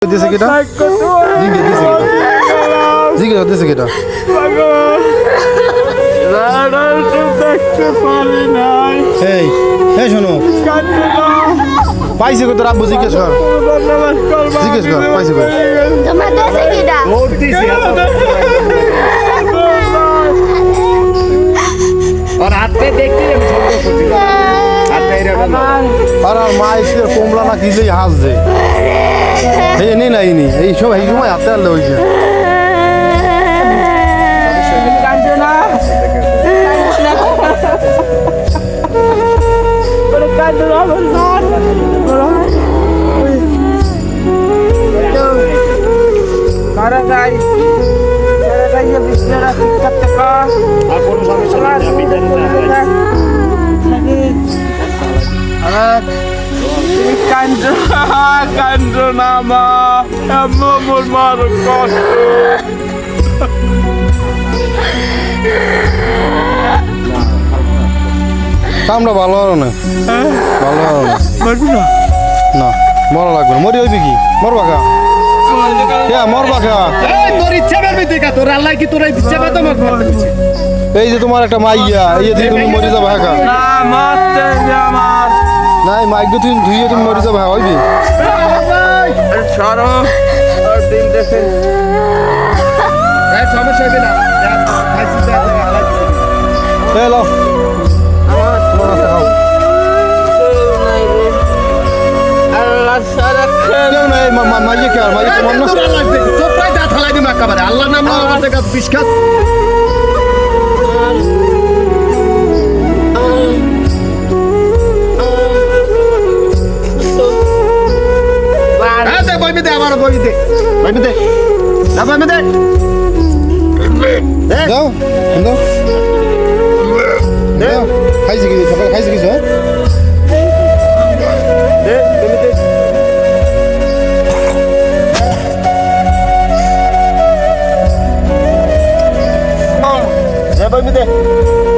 দিছে কিটা জিগে দিছে কিটা এই এই শোনো পাইছে কো তোর আব্বু জিজ্ঞেস কর পাইছে কো তোমার দেশে কিডা और हाथ पे देखते हैं छोटे छोटे हाथ पे रहा আর আর মা এসে কমলা না কি যে হাস দে এই নে নাই নি এই সব এই সময় হাতে আনলে হইছে और कोनो समस्या नहीं अभी কান্দ্র নামা মোর মার কষ্ট কামটা ভালো হলো না ভালো হলো না পারবি না না মরা লাগবে না। মরি হইবি কি মরবা কা মরবা কা এই তোর ইচ্ছা করবি দেখা তোর আল্লাহ কি তোর ইচ্ছা মত মত এই যে তোমার একটা মাইয়া এই যে তুমি মরি যাবে হ্যাঁ না মারতে আমার নাই মাইক তুমি ধুইয়ে তুমি মরি যাবে হ্যাঁ হইবি সরো আর দিন দেখে এই সমস্যা হবে না খাইছি যা আল্লাহ এই লাও আল্লাহ সারা কেউ নাই মাইয়ে কে আর মাইয়ে তোমার না তো প্রায় দাঁত হালাই দিম একেবারে আল্লাহ নাম আমার থেকে বিশ্বাস হ্যাঁ দে বইবি দে আমার বইবি দে না বইবি দে দাও দাও দাও খাইছে কি সকালে খাইছে কিছু হ্যাঁ